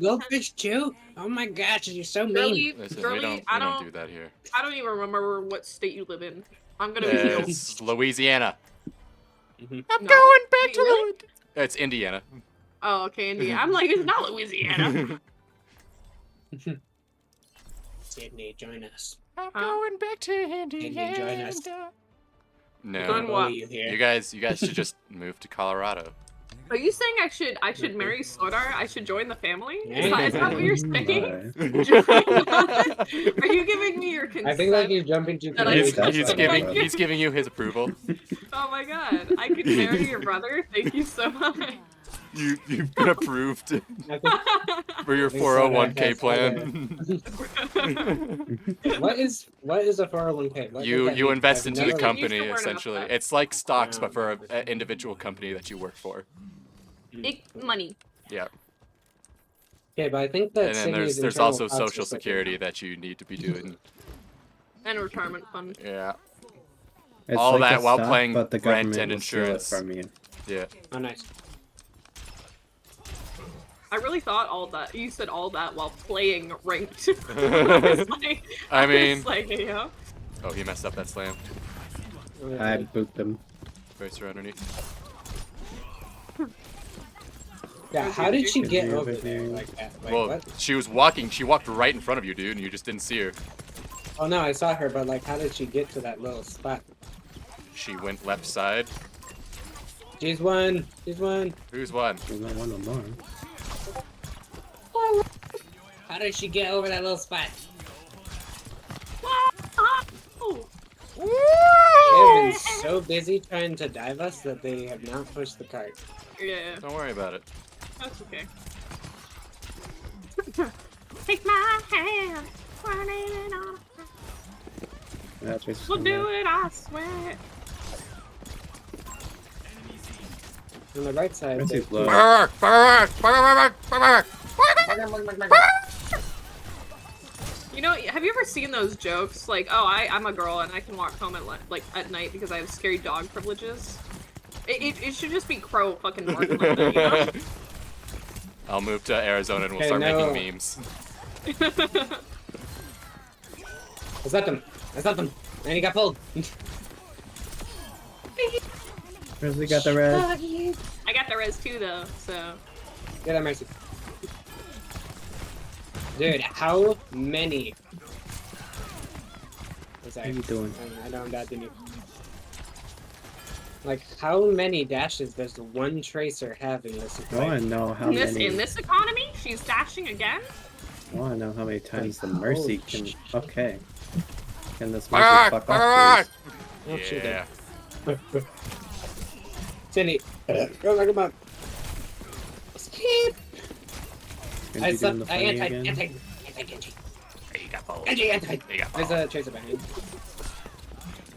goldfish too? Oh my gosh, you're so mean. Girly, Listen, girly, we don't do that here. I don't even remember what state you live in. I'm gonna be healed. It's Louisiana. I'm going back to really? It's Indiana. Oh, okay, India. I'm like, it's not Louisiana. Sydney, join us. I'm going back to Indiana. Join us. No. Join what? You guys should just move to Colorado. Are you saying I should marry Sodar? I should join the family? Is that what you're saying? Are you giving me your consent? I think like you're jumping too He's giving you his approval. Oh my god, I could marry your brother? Thank you so much. You've been approved for your 401k plan. What is a 401k? You invest into the company Used to learn about essentially. that. It's like stocks, but for an individual company that you work for. Money. Yeah. Okay, but I think that And then there's also social security that you need to be doing. And retirement fund. Yeah. It's All like that a while stock, playing but the rent government and will steal it insurance. from you. Yeah. Oh, nice. I really thought all that. You said all that while playing ranked. I mean. Hey, yo. Oh, he messed up that slam. I booped them. Bracer underneath. Yeah, how did she get over there like that? Like, Well, what? she walked right in front of you, dude, and you just didn't see her. Oh no, I saw her, but like, how did she get to that little spot? She went left side. She's one. She's one. Who's one? There's not one on more. How did she get over that little spot? They've been so busy trying to dive us that they have not pushed the cart. Yeah. Don't worry about it. That's okay. Take my hand, running it on. That's just We'll do it, I swear. On the right side. That's there's- his low. You know, have you ever seen those jokes? Like, oh, I'm a girl and I can walk home at night because I have scary dog privileges. It should just be Crow fucking barking like that, you know? I'll move to Arizona and we'll Okay, start no. making memes. I slapped him. I slapped him. And he got pulled. Grizzly got the red. I got the res too, though, so. Get that mercy. Dude, how many? What are you doing? I know I'm bad than you. Like, how many dashes does one tracer have in this? I want to know how many. In this economy, she's dashing again. I want to know how many times the Like, mercy holy can. Okay. Can this mercy fuck off, Oh, she did. Yeah. Cindy, go back him up. Skip. please? I Can you do the funny again? anti-Genji. He got pulled. Anti. He got There's pulled. a tracer behind.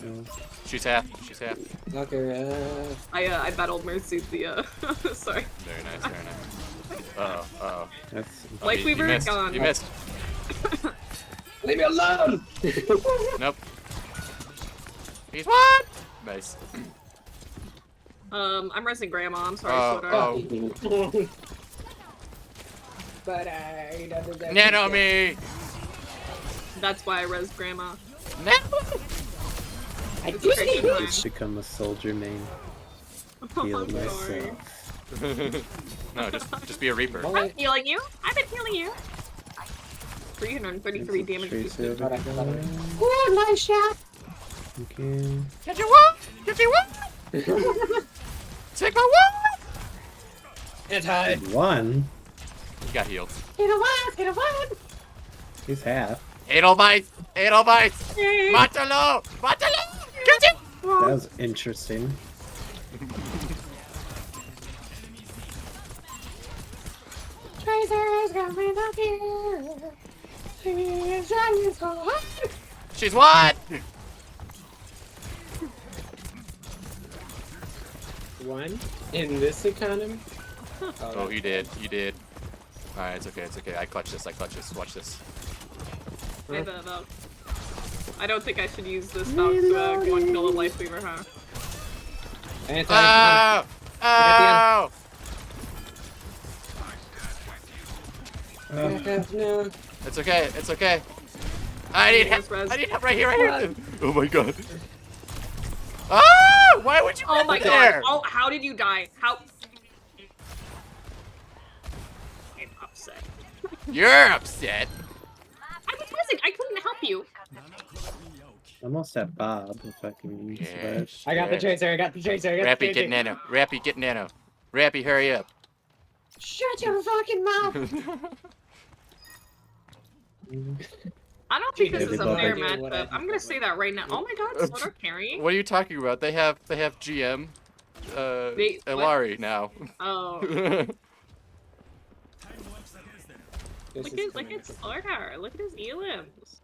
No. She's half. She's half. Okay, I battled Mercy the sorry. Very nice. Very nice. Uh-oh. That's Life You Weaver missed. gone. You missed. leave me alone! Nope. He's what? Nice. I'm resing Grandma. I'm sorry, Oh, Sodar. oh. But I don't know. Nano me. That's why I res Grandma. Nano. I It's a crazy did time. become a soldier main. Heal I'm sorry. myself. No, just be a reaper. I'm healing you. I've been healing you. 333 damage. Tracer over But I- there. Ooh, nice shot! Okay. Get your what? Get your what? Take my what? Anti. One. He got healed. Hit a one! He's half. Edelweiss! Edelweiss! Mátalo! Mátalo! Get him! That was interesting. Tracer's coming up here. He's running so hard. She's what? One in this economy? Oh, you did. You did. Alright, it's okay. It's okay. I clutch this. I clutch this. Watch this. I don't think I should use this stock to go and kill a Life Weaver, huh? Anti. Oh! Oh! No. It's okay. It's okay. I need help. Res. I need help right here. Right here. Oh my god. Ah! Why would you? Oh run my there? god. Oh, how did you die? How? I'm upset. You're upset. I was missing. I couldn't help you. Almost at Bob if I can use that. I got the tracer. I got the tracer. I got the Rappy, get tracer. nano. Rappy, get nano. Rappy, hurry up. Shut your fucking mouth. I don't think this Gee, is a Bob. fair I do match, what but I I'm gonna say that right now. Oh my god, Slaughter carrying? What are you talking about? They have GM. Wait, what? Elari now. Oh. This Look is at Slaughter. Look at his elims.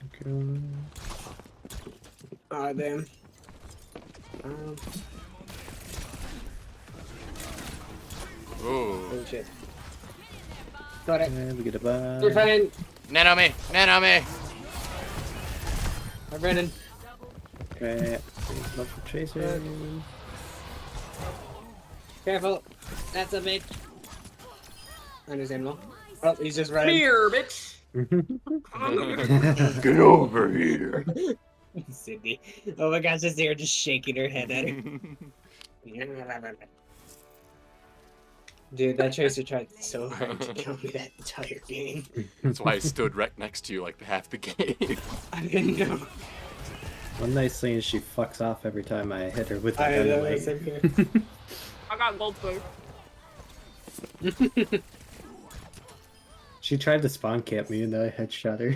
Okay. Oh, damn. Ooh. Oh, shit. Got it. And we get a Bob. You're fine. Nano me. Nano me. Hi, Brandon. Okay. Love the tracer. Careful. That's a bit. Understandable. Oh, he's just running. Here, bitch. Get over here. Sydney. Oh my gosh, just there, just shaking her head at her. Dude, that tracer tried so hard to kill me that entire game. That's why I stood right next to you like half the game. I didn't know. One nice thing is she fucks off every time I hit her with the I know, dynamite. same here. I got gold food. She tried to spawn camp me and I headshot her.